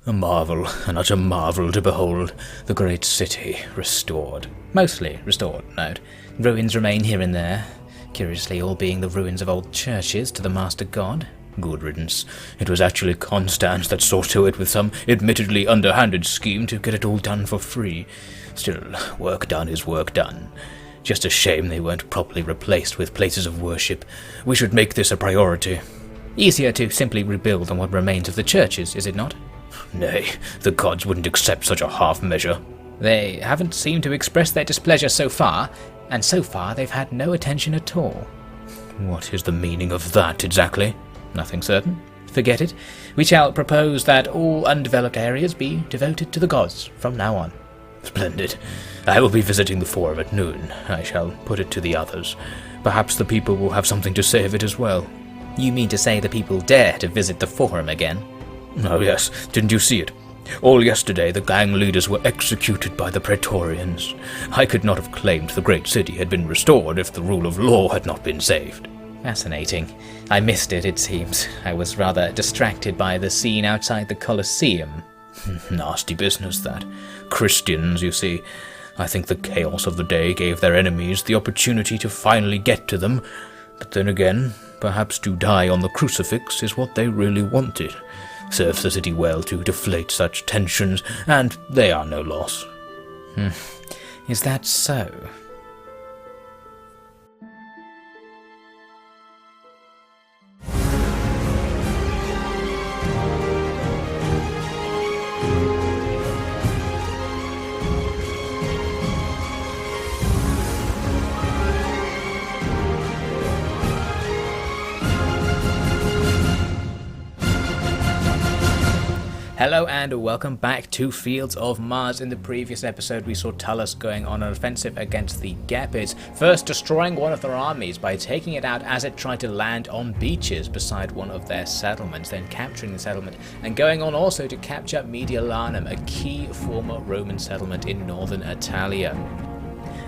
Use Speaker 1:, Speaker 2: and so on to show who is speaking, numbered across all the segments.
Speaker 1: A marvel, an utter marvel to behold, the great city restored. Mostly restored, note. Ruins remain here and there, curiously all being the ruins of old churches to the Master God. Good riddance. It was actually Constance that saw to it with some admittedly underhanded scheme to get it all done for free. Still, work done is work done. Just a shame they weren't properly replaced with places of worship. We should make this a priority. Easier to simply rebuild on what remains of the churches, is it not? Nay, the gods wouldn't accept such a half measure. They haven't seemed to express their displeasure so far, and so far they've had no attention at all. What is the meaning of that exactly? Nothing certain. Forget it. We shall propose that all undeveloped areas be devoted to the gods from now on. Splendid. I will be visiting the Forum at noon. I shall put it to the others. Perhaps the people will have something to say of it as well. You mean to say the people dare to visit the Forum again? Oh yes, didn't you see it? All yesterday the gang leaders were executed by the Praetorians. I could not have claimed the great city had been restored if the rule of law had not been saved. Fascinating. I missed it seems. I was rather distracted by the scene outside the Colosseum. Nasty business, that. Christians, you see. I think the chaos of the day gave their enemies the opportunity to finally get to them. But then again, perhaps to die on the crucifix is what they really wanted. Serves the city well to deflate such tensions, and they are no loss. Is that so? Hello and welcome back to Fields of Mars. In the previous episode we saw Tullus going on an offensive against the Gepids, first destroying one of their armies by taking it out as it tried to land on beaches beside one of their settlements, then capturing the settlement and going on also to capture Mediolanum, a key former Roman settlement in northern Italia.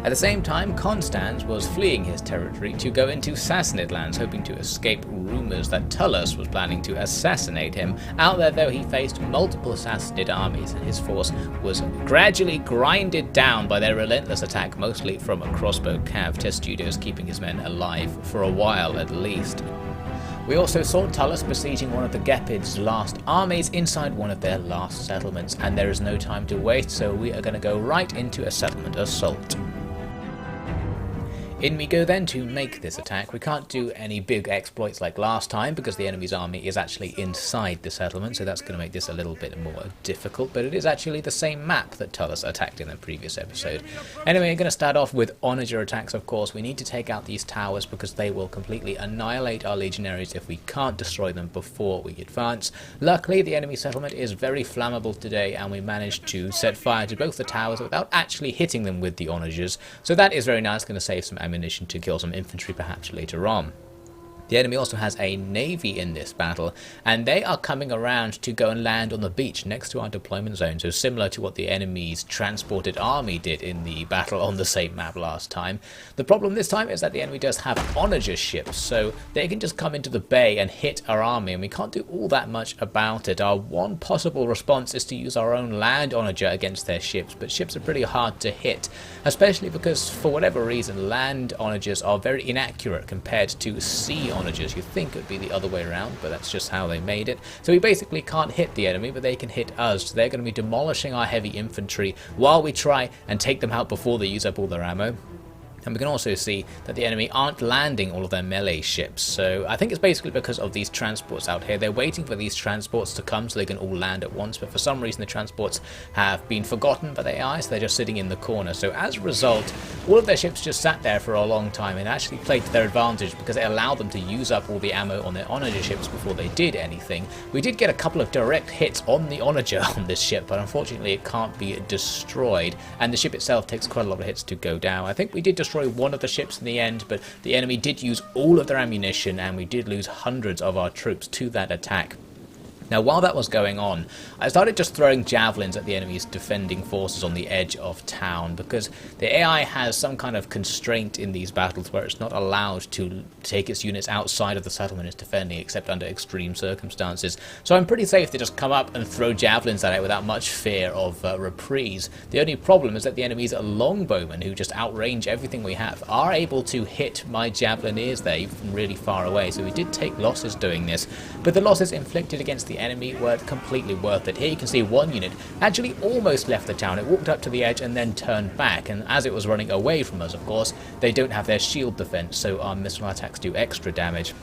Speaker 1: At the same time, Constans was fleeing his territory to go into Sassanid lands, hoping to escape rumours that Tullus was planning to assassinate him. Out there though, he faced multiple Sassanid armies, and his force was gradually grinded down by their relentless attack, mostly from a crossbow cav, Testudios keeping his men alive for a while at least. We also saw Tullus besieging one of the Gepids' last armies inside one of their last settlements, and there is no time to waste, so we are going to go right into a settlement assault. In we go then to make this attack. We can't do any big exploits like last time because the enemy's army is actually inside the settlement, so that's going to make this a little bit more difficult, but it is actually the same map that Tullus attacked in the previous episode. Anyway, we're going to start off with onager attacks, of course. We need to take out these towers because they will completely annihilate our legionaries if we can't destroy them before we advance. Luckily, the enemy settlement is very flammable today, and we managed to set fire to both the towers without actually hitting them with the onagers, so that is very nice, going to save some ammunition to kill some infantry perhaps later on. The enemy also has a navy in this battle, and they are coming around to go and land on the beach next to our deployment zone, so similar to what the enemy's transported army did in the battle on the same map last time. The problem this time is that the enemy does have onager ships, so they can just come into the bay and hit our army, and we can't do all that much about it. Our one possible response is to use our own land onager against their ships, but ships are pretty hard to hit, especially because for whatever reason land onagers are very inaccurate compared to sea onagers. You'd think it would be the other way around, but that's just how they made it. So we basically can't hit the enemy, but they can hit us. So they're going to be demolishing our heavy infantry while we try and take them out before they use up all their ammo. And we can also see that the enemy aren't landing all of their melee ships, so I think it's basically because of these transports out here. They're waiting for these transports to come so they can all land at once, but for some reason the transports have been forgotten by the AI, so they're just sitting in the corner. So as a result, all of their ships just sat there for a long time and actually played to their advantage because it allowed them to use up all the ammo on their onager ships before they did anything. We did get a couple of direct hits on the onager on this ship, but unfortunately it can't be destroyed, and the ship itself takes quite a lot of hits to go down. I think we did destroy one of the ships in the end, but the enemy did use all of their ammunition and we did lose hundreds of our troops to that attack. Now, while that was going on, I started just throwing javelins at the enemy's defending forces on the edge of town, because the AI has some kind of constraint in these battles where it's not allowed to take its units outside of the settlement it's defending except under extreme circumstances. So I'm pretty safe to just come up and throw javelins at it without much fear of reprise. The only problem is that the enemy's longbowmen, who just outrange everything we have, are able to hit my javelineers there even from really far away. So we did take losses doing this, but the losses inflicted against the enemy were completely worth it. Here you can see one unit actually almost left the town. It walked up to the edge and then turned back, and as it was running away from us, of course, they don't have their shield defense, so our missile attacks do extra damage.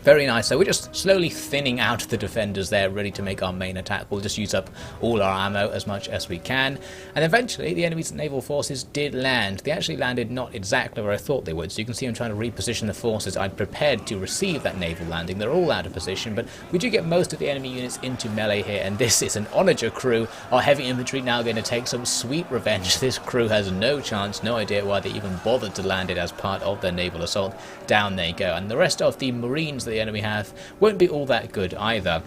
Speaker 1: Very nice. So we're just slowly thinning out the defenders there, ready to make our main attack. We'll just use up all our ammo as much as we can. And eventually the enemy's naval forces did land. They actually landed not exactly where I thought they would. So you can see I'm trying to reposition the forces I'd prepared to receive that naval landing. They're all out of position, but we do get most of the enemy units into melee here. And this is an onager crew. Our heavy infantry now going to take some sweet revenge. This crew has no chance, no idea why they even bothered to land it as part of their naval assault. Down they go. And the rest of the marines the enemy have won't be all that good either.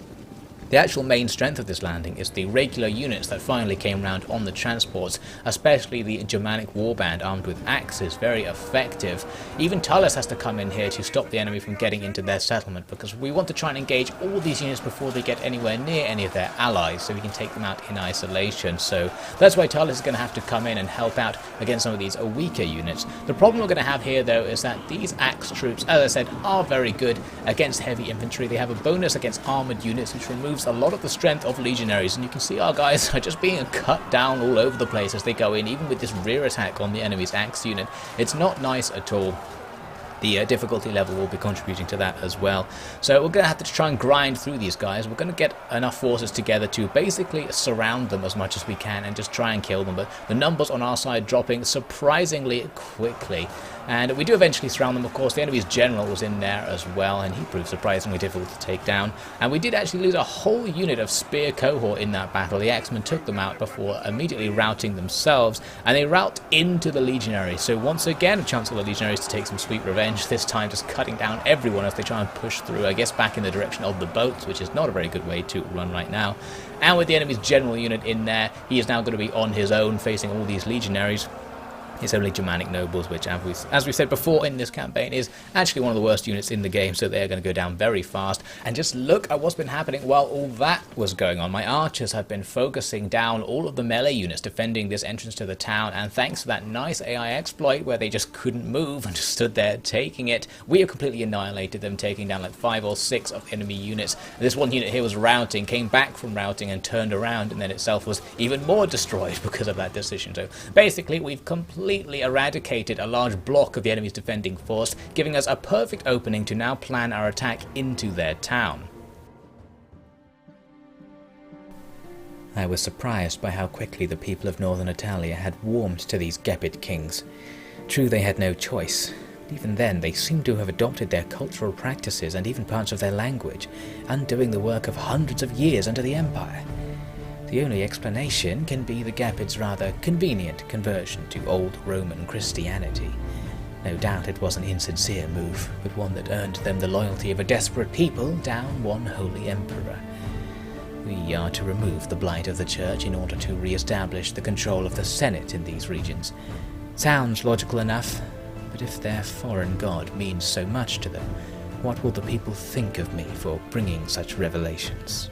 Speaker 1: The actual main strength of this landing is the regular units that finally came round on the transports, especially the Germanic warband armed with axes, very effective. Even Tullus has to come in here to stop the enemy from getting into their settlement, because we want to try and engage all these units before they get anywhere near any of their allies, so we can take them out in isolation. So that's why Tullus is going to have to come in and help out against some of these weaker units. The problem we're going to have here, though, is that these axe troops, as I said, are very good against heavy infantry. They have a bonus against armoured units, which removes a lot of the strength of legionaries, and you can see our guys are just being cut down all over the place as they go in, even with this rear attack on the enemy's axe unit. It's not nice at all. The difficulty level will be contributing to that as well. So we're going to have to try and grind through these guys. We're going to get enough forces together to basically surround them as much as we can and just try and kill them. But the numbers on our side dropping surprisingly quickly. And we do eventually surround them, of course. The enemy's general was in there as well, and he proved surprisingly difficult to take down. And we did actually lose a whole unit of spear cohort in that battle. The Axemen took them out before immediately routing themselves, and they rout into the legionaries. So once again, a chance for the legionaries to take some sweet revenge, this time just cutting down everyone as they try and push through, I guess back in the direction of the boats, which is not a very good way to run right now. And with the enemy's general unit in there, he is now going to be on his own facing all these legionaries. It's only Germanic nobles, which, as we said before in this campaign, is actually one of the worst units in the game, so they're going to go down very fast. And just look at what's been happening while all that was going on. My archers have been focusing down all of the melee units defending this entrance to the town, and thanks to that nice AI exploit where they just couldn't move and just stood there taking it, we have completely annihilated them, taking down like 5 or 6 of enemy units. And this one unit here was routing, came back from routing and turned around, and then itself was even more destroyed because of that decision. So basically, we've completely eradicated a large block of the enemy's defending force, giving us a perfect opening to now plan our attack into their town. I was surprised by how quickly the people of northern Italia had warmed to these Gepid kings. True, they had no choice. Even then, they seemed to have adopted their cultural practices and even parts of their language, undoing the work of hundreds of years under the Empire. The only explanation can be the Gepids' rather convenient conversion to old Roman Christianity. No doubt it was an insincere move, but one that earned them the loyalty of a desperate people down one holy emperor. We are to remove the blight of the Church in order to re-establish the control of the Senate in these regions. Sounds logical enough, but if their foreign god means so much to them, what will the people think of me for bringing such revelations?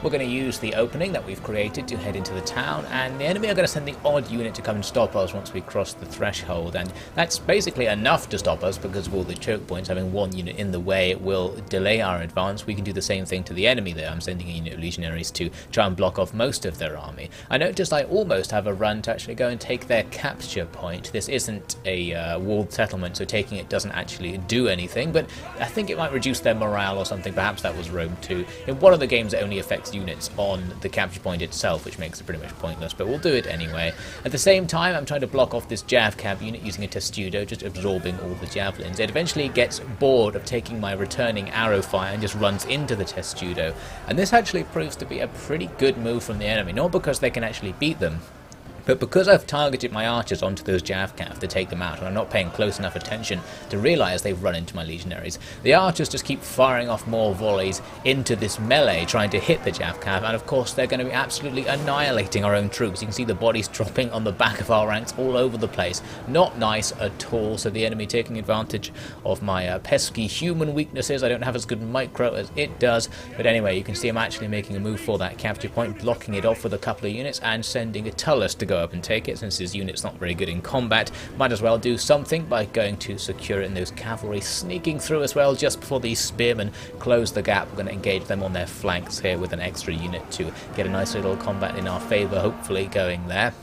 Speaker 1: We're going to use the opening that we've created to head into the town, and the enemy are going to send the odd unit to come and stop us once we cross the threshold, and that's basically enough to stop us because of all the choke points. Having one unit in the way will delay our advance. We can do the same thing to the enemy there. I'm sending a unit of legionaries to try and block off most of their army. I noticed I almost have a run to actually go and take their capture point. This isn't a walled settlement, so taking it doesn't actually do anything, but I think it might reduce their morale or something. Perhaps that was Rome 2. In one of the games it only affects units on the capture point itself, which makes it pretty much pointless, but we'll do it anyway. At the same time, I'm trying to block off this Jav cab unit using a testudo, just absorbing all the javelins. It eventually gets bored of taking my returning arrow fire and just runs into the testudo, and this actually proves to be a pretty good move from the enemy, not because they can actually beat them, But because I've targeted my archers onto those Javcav to take them out, and I'm not paying close enough attention to realise they've run into my legionaries, the archers just keep firing off more volleys into this melee, trying to hit the Javcav, and of course they're going to be absolutely annihilating our own troops. You can see the bodies dropping on the back of our ranks all over the place. Not nice at all, so the enemy taking advantage of my pesky human weaknesses. I don't have as good micro as it does, but anyway, you can see I'm actually making a move for that capture point, blocking it off with a couple of units, and sending a Tullus to go up and take it. Since his unit's not very good in combat, might as well do something by going to secure it, and those cavalry sneaking through as well just before these spearmen close the gap. We're going to engage them on their flanks here with an extra unit to get a nice little combat in our favour, hopefully going there.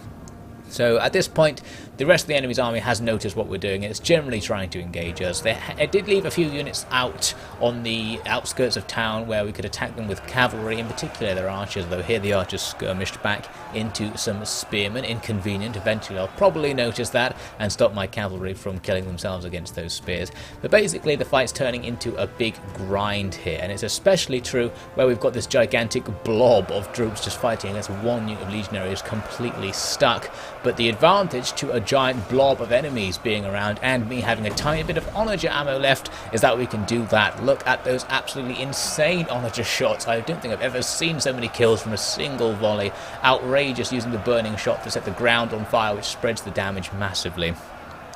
Speaker 1: So at this point, the rest of the enemy's army has noticed what we're doing. It's generally trying to engage us. It did leave a few units out on the outskirts of town where we could attack them with cavalry, in particular their archers, though here the archers skirmished back into some spearmen. Inconvenient. Eventually I'll probably notice that and stop my cavalry from killing themselves against those spears. But basically the fight's turning into a big grind here, and it's especially true where we've got this gigantic blob of troops just fighting against one unit of legionaries completely stuck. But the advantage to a giant blob of enemies being around and me having a tiny bit of onager ammo left is that we can do that. Look at those absolutely insane onager shots. I don't think I've ever seen so many kills from a single volley. Outrageous, using the burning shot to set the ground on fire, which spreads the damage massively.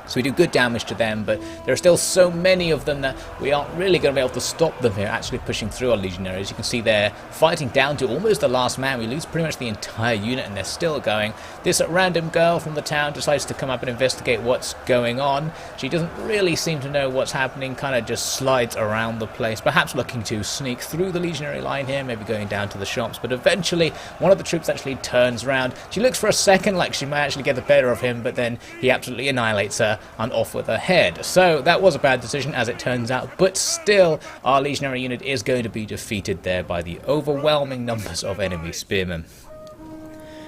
Speaker 1: So we do good damage to them, but there are still so many of them that we aren't really going to be able to stop them here, actually pushing through our legionaries. You can see they're fighting down to almost the last man. We lose pretty much the entire unit, and they're still going. This random girl from the town decides to come up and investigate what's going on. She doesn't really seem to know what's happening, kind of just slides around the place, perhaps looking to sneak through the legionary line here, maybe going down to the shops. But eventually, one of the troops actually turns around. She looks for a second like she might actually get the better of him, but then he absolutely annihilates her and off with her head. So that was a bad decision as it turns out, but still our legionary unit is going to be defeated there by the overwhelming numbers of enemy spearmen.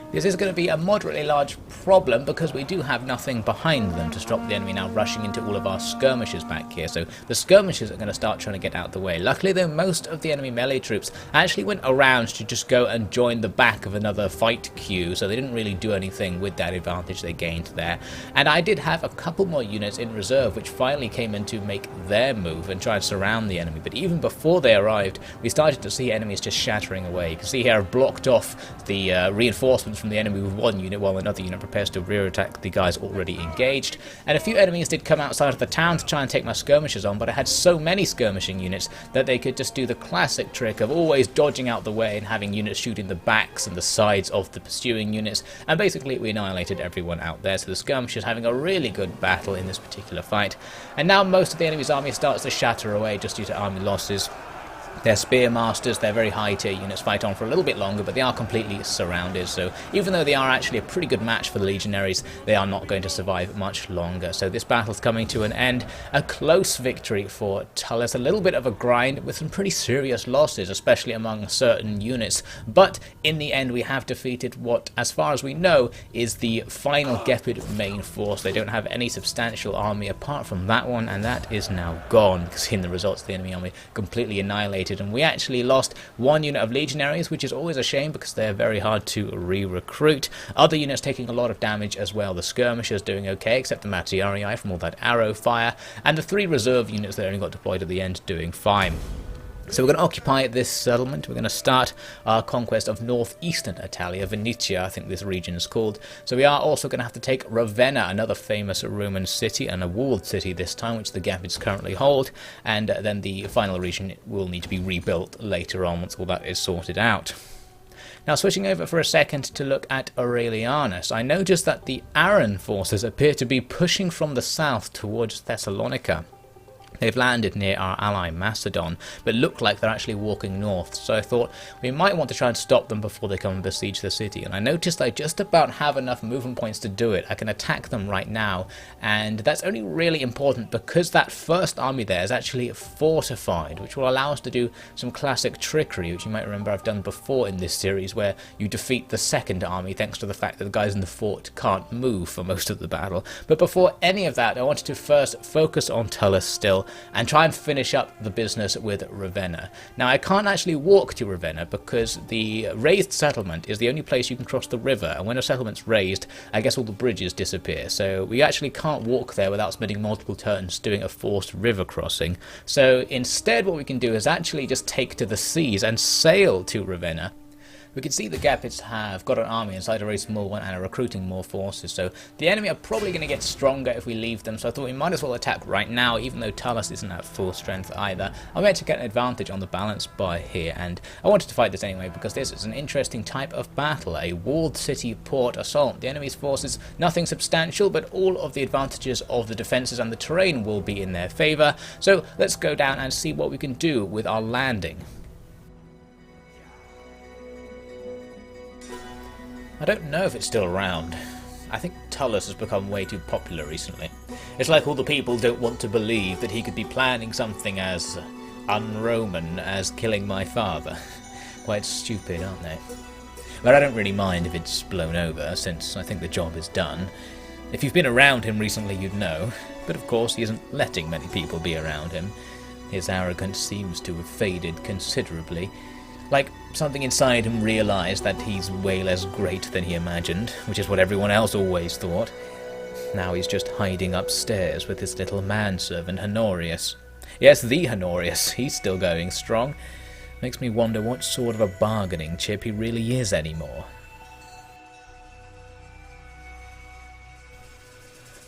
Speaker 1: This is going to be a moderately large problem because we do have nothing behind them to stop the enemy now rushing into all of our skirmishers back here. So the skirmishers are going to start trying to get out of the way. Luckily though, most of the enemy melee troops actually went around to just go and join the back of another fight queue, so they didn't really do anything with that advantage they gained there. And I did have a couple more units in reserve which finally came in to make their move and try and surround the enemy. But even before they arrived, we started to see enemies just shattering away. You can see here I've blocked off the reinforcements from the enemy with one unit while another unit prepares to rear attack the guys already engaged. And a few enemies did come outside of the town to try and take my skirmishers on, but I had so many skirmishing units that they could just do the classic trick of always dodging out the way and having units shooting the backs and the sides of the pursuing units, and basically we annihilated everyone out there. So the skirmishers having a really good battle in this particular fight. And now most of the enemy's army starts to shatter away just due to army losses. Their spearmasters, their very high tier units fight on for a little bit longer, but they are completely surrounded. So even though they are actually a pretty good match for the legionaries, they are not going to survive much longer. So this battle's coming to an end. A close victory for Tullus, a little bit of a grind with some pretty serious losses, especially among certain units. But in the end, we have defeated what, as far as we know, is the final Gepid main force. They don't have any substantial army apart from that one, and that is now gone. You can see in the results, the enemy army completely annihilated. And we actually lost one unit of legionaries, which is always a shame because they're very hard to re-recruit. Other units taking a lot of damage as well. The skirmishers doing okay, except the Matiarii from all that arrow fire, and the 3 reserve units that only got deployed at the end doing fine. So we're going to occupy this settlement. We're going to start our conquest of northeastern Italia, Venetia, I think this region is called. So we are also going to have to take Ravenna, another famous Roman city, and a walled city this time, which the Gepids currently hold. And then the final region will need to be rebuilt later on once all that is sorted out. Now switching over for a second to look at Aurelianus, I noticed that the Aran forces appear to be pushing from the south towards Thessalonica. They've landed near our ally Macedon, but look like they're actually walking north, so I thought we might want to try and stop them before they come and besiege the city. And I noticed I just about have enough movement points to do it. I can attack them right now, and that's only really important because that first army there is actually fortified, which will allow us to do some classic trickery, which you might remember I've done before in this series, where you defeat the second army thanks to the fact that the guys in the fort can't move for most of the battle. But before any of that, I wanted to first focus on Tullus still, and try and finish up the business with Ravenna. Now I can't actually walk to Ravenna because the raised settlement is the only place you can cross the river, and when a settlement's raised, I guess all the bridges disappear, so we actually can't walk there without spending multiple turns doing a forced river crossing. So instead what we can do is actually just take to the seas and sail to Ravenna. We can see the Gepids have got an army inside a very small one and are recruiting more forces, so the enemy are probably going to get stronger if we leave them, so I thought we might as well attack right now, even though Tullus isn't at full strength either. I'm going to get an advantage on the balance by here, and I wanted to fight this anyway because this is an interesting type of battle, a walled city port assault. The enemy's forces, nothing substantial, but all of the advantages of the defences and the terrain will be in their favour, so let's go down and see what we can do with our landing. I don't know if it's still around. I think Tullus has become way too popular recently. It's like all the people don't want to believe that he could be planning something as un-Roman as killing my father. Quite stupid, aren't they? But I don't really mind if it's blown over, since I think the job is done. If you've been around him recently, you'd know. But of course, he isn't letting many people be around him. His arrogance seems to have faded considerably. Like, something inside him realised that he's way less great than he imagined, which is what everyone else always thought. Now he's just hiding upstairs with his little manservant Honorius. Yes, the Honorius, he's still going strong. Makes me wonder what sort of a bargaining chip he really is anymore.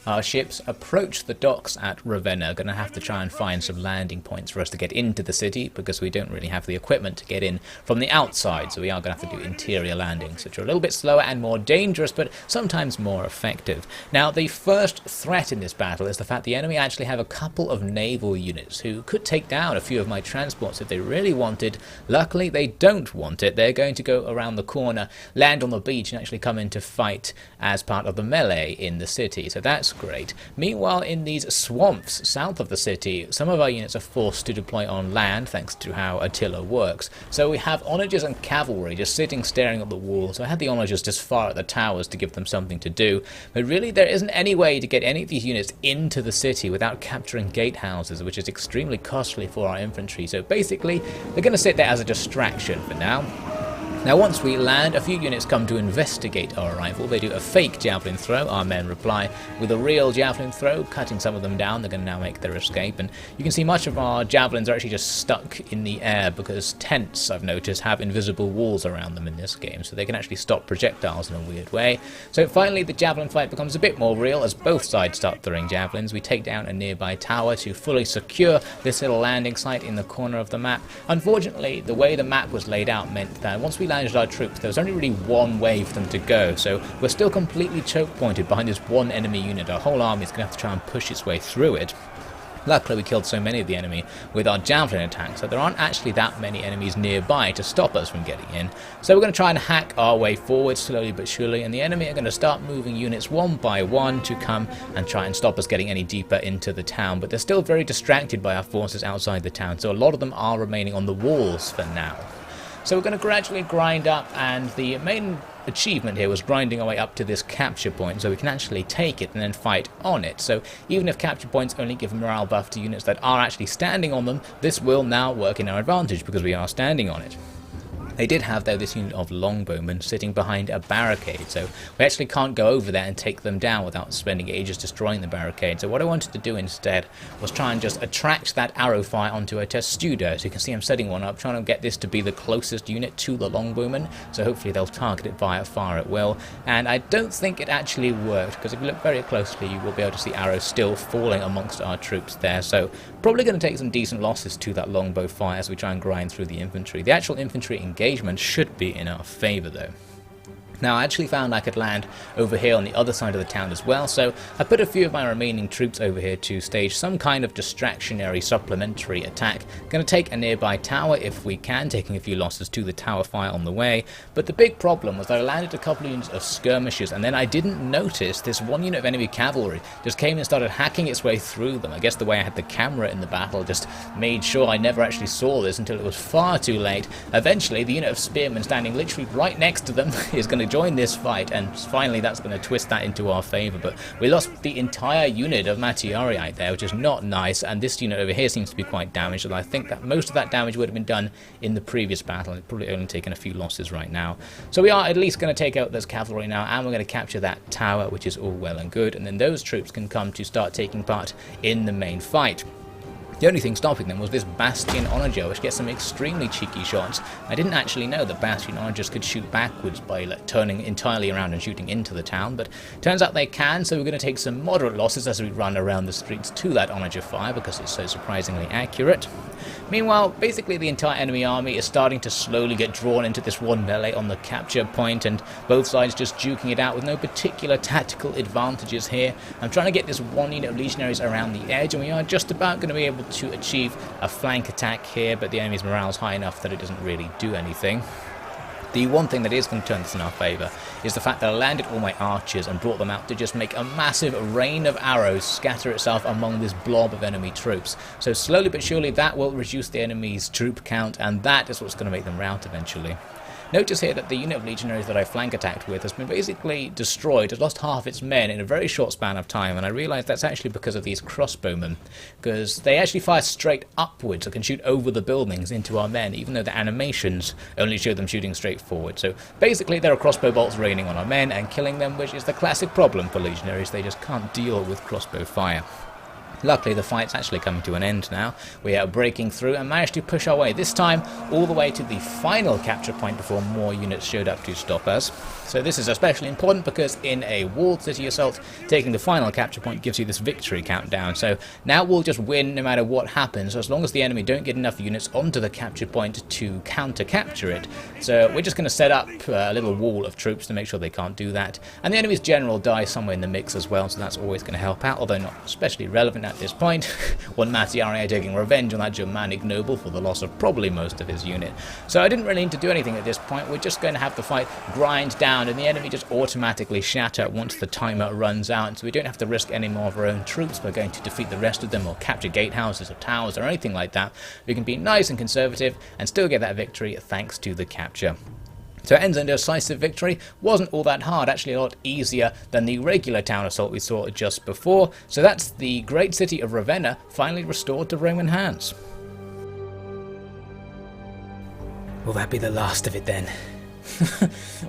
Speaker 1: Our ships approach the docks at Ravenna. Going to have to try and find some landing points for us to get into the city because we don't really have the equipment to get in from the outside, so we are going to have to do interior landings, which are a little bit slower and more dangerous, but sometimes more effective. Now, the first threat in this battle is the fact the enemy actually have a couple of naval units who could take down a few of my transports if they really wanted. Luckily, they don't want it. They're going to go around the corner, land on the beach, and actually come in to fight as part of the melee in the city, so that's great. Meanwhile, in these swamps south of the city, some of our units are forced to deploy on land thanks to how Attila works. So we have onagers and cavalry just sitting staring at the walls. I had the onagers just far at the towers to give them something to do, but really there isn't any way to get any of these units into the city without capturing gatehouses, which is extremely costly for our infantry. So basically, they're going to sit there as a distraction for now. Now once we land, a few units come to investigate our arrival. They do a fake javelin throw, our men reply with a real javelin throw, cutting some of them down. They're going to now make their escape, and you can see much of our javelins are actually just stuck in the air because tents, I've noticed, have invisible walls around them in this game, so they can actually stop projectiles in a weird way. So finally the javelin fight becomes a bit more real as both sides start throwing javelins. We take down a nearby tower to fully secure this little landing site in the corner of the map. Unfortunately, the way the map was laid out meant that once we landed our troops, there was only really one way for them to go, so we're still completely choke pointed behind this one enemy unit. Our whole army is going to have to try and push its way through it. Luckily we killed so many of the enemy with our javelin attacks that there aren't actually that many enemies nearby to stop us from getting in. So we're going to try and hack our way forward slowly but surely, and the enemy are going to start moving units one by one to come and try and stop us getting any deeper into the town. But they're still very distracted by our forces outside the town, so a lot of them are remaining on the walls for now. So we're going to gradually grind up, and the main achievement here was grinding our way up to this capture point so we can actually take it and then fight on it. So even if capture points only give a morale buff to units that are actually standing on them, this will now work in our advantage because we are standing on it. They did have, though, this unit of longbowmen sitting behind a barricade, so we actually can't go over there and take them down without spending ages destroying the barricade. So what I wanted to do instead was try and just attract that arrow fire onto a testudo. So you can see I'm setting one up, trying to get this to be the closest unit to the longbowmen, so hopefully they'll target it via fire at will. And I don't think it actually worked, because if you look very closely you will be able to see arrows still falling amongst our troops there. So probably going to take some decent losses to that longbow fire as we try and grind through the infantry. The actual infantry engagement should be in our favour though. Now I actually found I could land over here on the other side of the town as well, so I put a few of my remaining troops over here to stage some kind of distractionary supplementary attack. Going to take a nearby tower if we can, taking a few losses to the tower fire on the way, but the big problem was that I landed a couple of units of skirmishers and then I didn't notice this one unit of enemy cavalry just came and started hacking its way through them. I guess the way I had the camera in the battle just made sure I never actually saw this until it was far too late. Eventually the unit of spearmen standing literally right next to them is going to join this fight, and finally that's going to twist that into our favour. But we lost the entire unit of Matiarii there, which is not nice, and this unit over here seems to be quite damaged, and I think that most of that damage would have been done in the previous battle. It's probably only taken a few losses right now. So we are at least going to take out those cavalry now, and we're going to capture that tower, which is all well and good, and then those troops can come to start taking part in the main fight. The only thing stopping them was this Bastion Onager, which gets some extremely cheeky shots. I didn't actually know that Bastion Onagers could shoot backwards by turning entirely around and shooting into the town, but turns out they can, so we're going to take some moderate losses as we run around the streets to that Onager fire because it's so surprisingly accurate. Meanwhile, basically the entire enemy army is starting to slowly get drawn into this one melee on the capture point, and both sides just duking it out with no particular tactical advantages here. I'm trying to get this one unit of legionaries around the edge, and we are just about going to be able to achieve a flank attack here, but the enemy's morale is high enough that it doesn't really do anything. The one thing that is going to turn this in our favour is the fact that I landed all my archers and brought them out to just make a massive rain of arrows scatter itself among this blob of enemy troops. So slowly but surely that will reduce the enemy's troop count, and that is what's going to make them rout eventually. Notice here that the unit of legionaries that I flank attacked with has been basically destroyed. It's lost half its men in a very short span of time, and I realised that's actually because of these crossbowmen, because they actually fire straight upwards and can shoot over the buildings into our men, even though the animations only show them shooting straight forward. So basically there are crossbow bolts raining on our men and killing them, which is the classic problem for legionaries. They just can't deal with crossbow fire. Luckily the fight's actually coming to an end now. We are breaking through and managed to push our way, this time all the way to the final capture point before more units showed up to stop us. So this is especially important because in a walled city assault, taking the final capture point gives you this victory countdown. So now we'll just win no matter what happens, as long as the enemy don't get enough units onto the capture point to counter-capture it. So we're just going to set up a little wall of troops to make sure they can't do that. And the enemy's general dies somewhere in the mix as well, so that's always going to help out, although not especially relevant at this point. One Matiarii taking revenge on that Germanic noble for the loss of probably most of his unit. So I didn't really need to do anything at this point. We're just going to have the fight grind down and the enemy just automatically shatter once the timer runs out, so we don't have to risk any more of our own troops by going to defeat the rest of them or capture gatehouses or towers or anything like that. We can be nice and conservative and still get that victory thanks to the capture. So it ends in a decisive victory. Wasn't all that hard, actually a lot easier than the regular town assault we saw just before. So that's the great city of Ravenna finally restored to Roman hands. Will that be the last of it then?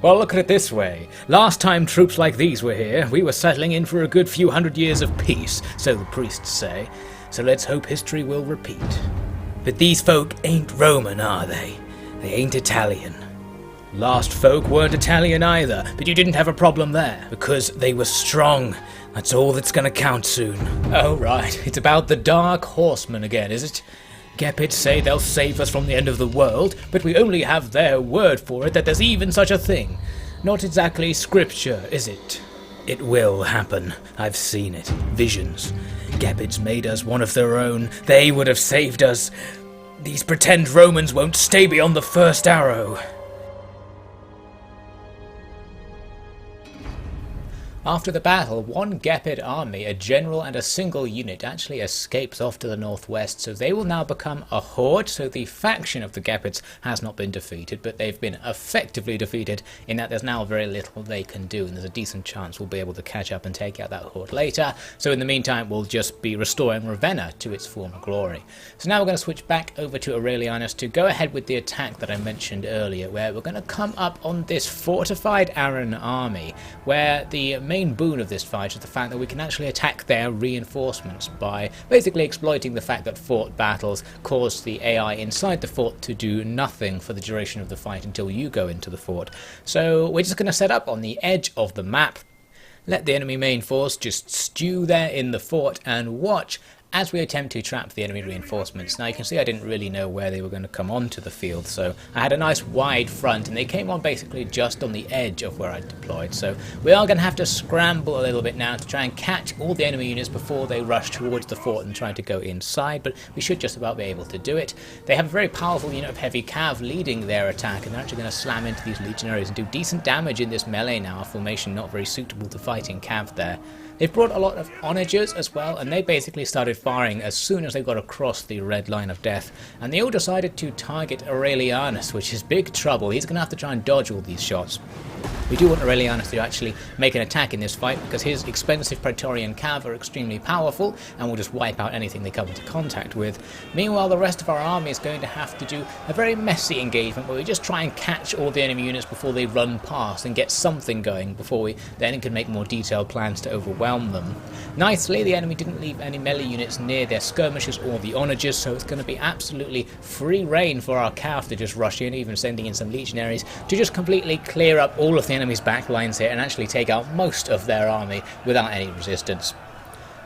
Speaker 1: Well, look at it this way. Last time troops like these were here, we were settling in for a good few hundred years of peace, so the priests say. So let's hope history will repeat. But these folk ain't Roman, are they? They ain't Italian. Last folk weren't Italian either, but you didn't have a problem there, because they were strong. That's all that's gonna count soon. Oh right, it's about the Dark Horsemen again, is it? Gepids say they'll save us from the end of the world, but we only have their word for it that there's even such a thing. Not exactly scripture, is it? It will happen. I've seen it. Visions. Gepids made us one of their own. They would have saved us. These pretend Romans won't stay beyond the first arrow. After the battle, one Gepid army, a general and a single unit, actually escapes off to the northwest, so they will now become a horde. So the faction of the Gepids has not been defeated, but they've been effectively defeated in that there's now very little they can do, and there's a decent chance we'll be able to catch up and take out that horde later. So in the meantime, we'll just be restoring Ravenna to its former glory. So now we're going to switch back over to Aurelianus to go ahead with the attack that I mentioned earlier, where we're going to come up on this fortified Aran army, where the main boon of this fight is the fact that we can actually attack their reinforcements by basically exploiting the fact that fort battles cause the AI inside the fort to do nothing for the duration of the fight until you go into the fort. So we're just going to set up on the edge of the map, let the enemy main force just stew there in the fort and watch as we attempt to trap the enemy reinforcements. Now you can see I didn't really know where they were going to come onto the field, so I had a nice wide front and they came on basically just on the edge of where I deployed. So we are going to have to scramble a little bit now to try and catch all the enemy units before they rush towards the fort and try to go inside, but we should just about be able to do it. They have a very powerful unit of heavy cav leading their attack, and they're actually going to slam into these legionaries and do decent damage in this melee now, our formation not very suitable to fighting cav there. They've brought a lot of onagers as well, and they basically started firing as soon as they got across the red line of death, and they all decided to target Aurelianus, which is big trouble. He's going to have to try and dodge all these shots. We do want Aurelianus to actually make an attack in this fight because his expensive Praetorian cav are extremely powerful and will just wipe out anything they come into contact with. Meanwhile, the rest of our army is going to have to do a very messy engagement where we just try and catch all the enemy units before they run past and get something going before we then can make more detailed plans to overwhelm them. Nicely, the enemy didn't leave any melee units near their skirmishers or the onagers, so it's going to be absolutely free reign for our cav to just rush in, even sending in some legionaries to just completely clear up all of the enemy's back lines here and actually take out most of their army without any resistance.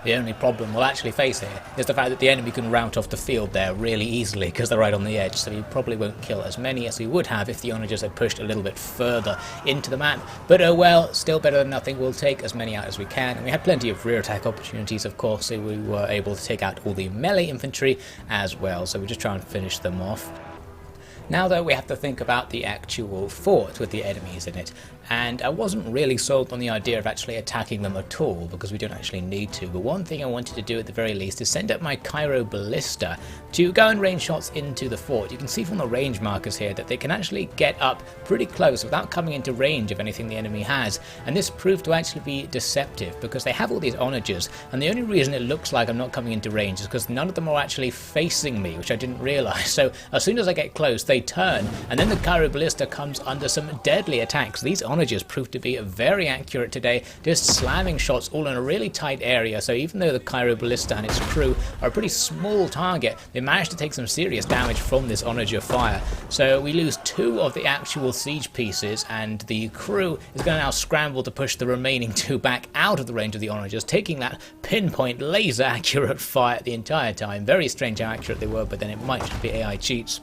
Speaker 1: The only problem we'll actually face here is the fact that the enemy can rout off the field there really easily because they're right on the edge, so we probably won't kill as many as we would have if the onagers had pushed a little bit further into the map. But oh well, still better than nothing. We'll take as many out as we can, and we had plenty of rear attack opportunities, of course, so we were able to take out all the melee infantry as well, so we just try and finish them off. Now though, we have to think about the actual fort with the enemies in it, and I wasn't really sold on the idea of actually attacking them at all because we don't actually need to, but one thing I wanted to do at the very least is send up my Cairo Ballista to go and range shots into the fort. You can see from the range markers here that they can actually get up pretty close without coming into range of anything the enemy has, and this proved to actually be deceptive because they have all these onagers, and the only reason it looks like I'm not coming into range is because none of them are actually facing me, which I didn't realise. So as soon as I get close, they turn, and then the Cairo Ballista comes under some deadly attacks. These onagers proved to be very accurate today, just slamming shots all in a really tight area, so even though the Cairo Ballista and its crew are a pretty small target, they managed to take some serious damage from this onager fire. So we lose 2 of the actual siege pieces, and the crew is going to now scramble to push the remaining 2 back out of the range of the onagers, taking that pinpoint laser accurate fire the entire time. Very strange how accurate they were, but then it might just be AI cheats.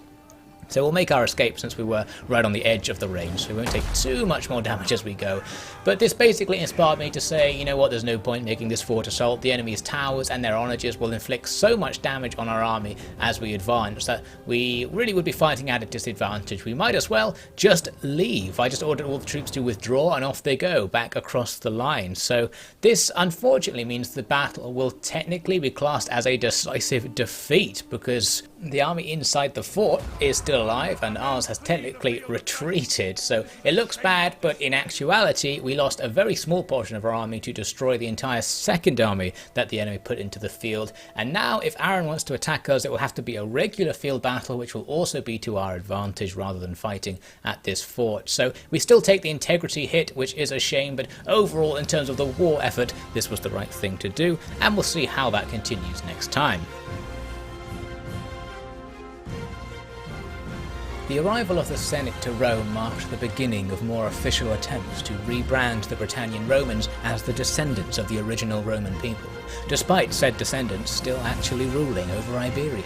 Speaker 1: So we'll make our escape since we were right on the edge of the range, so we won't take too much more damage as we go. But this basically inspired me to say, you know what, there's no point making this fort assault. The enemy's towers and their onagers will inflict so much damage on our army as we advance that we really would be fighting at a disadvantage. We might as well just leave. I just ordered all the troops to withdraw and off they go, back across the line. So this unfortunately means the battle will technically be classed as a decisive defeat because the army inside the fort is still alive and ours has technically retreated, so it looks bad, but in actuality we lost a very small portion of our army to destroy the entire second army that the enemy put into the field. And now if Aaron wants to attack us, it will have to be a regular field battle, which will also be to our advantage rather than fighting at this fort. So we still take the integrity hit, which is a shame, but overall in terms of the war effort this was the right thing to do, and we'll see how that continues next time. The arrival of the Senate to Rome marked the beginning of more official attempts to rebrand the Britannian Romans as the descendants of the original Roman people, despite said descendants still actually ruling over Iberia.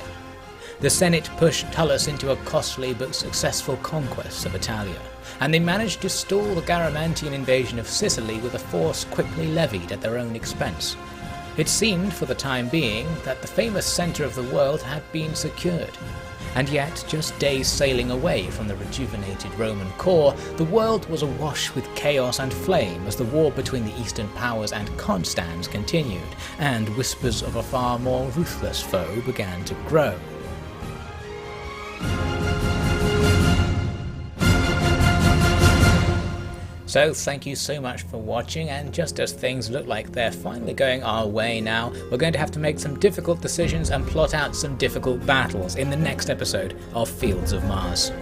Speaker 1: The Senate pushed Tullus into a costly but successful conquest of Italia, and they managed to stall the Garamantian invasion of Sicily with a force quickly levied at their own expense. It seemed for the time being that the famous centre of the world had been secured. And yet, just days sailing away from the rejuvenated Roman core, the world was awash with chaos and flame as the war between the Eastern powers and Constans continued, and whispers of a far more ruthless foe began to grow. So thank you so much for watching, and just as things look like they're finally going our way now, we're going to have to make some difficult decisions and plot out some difficult battles in the next episode of Fields of Mars.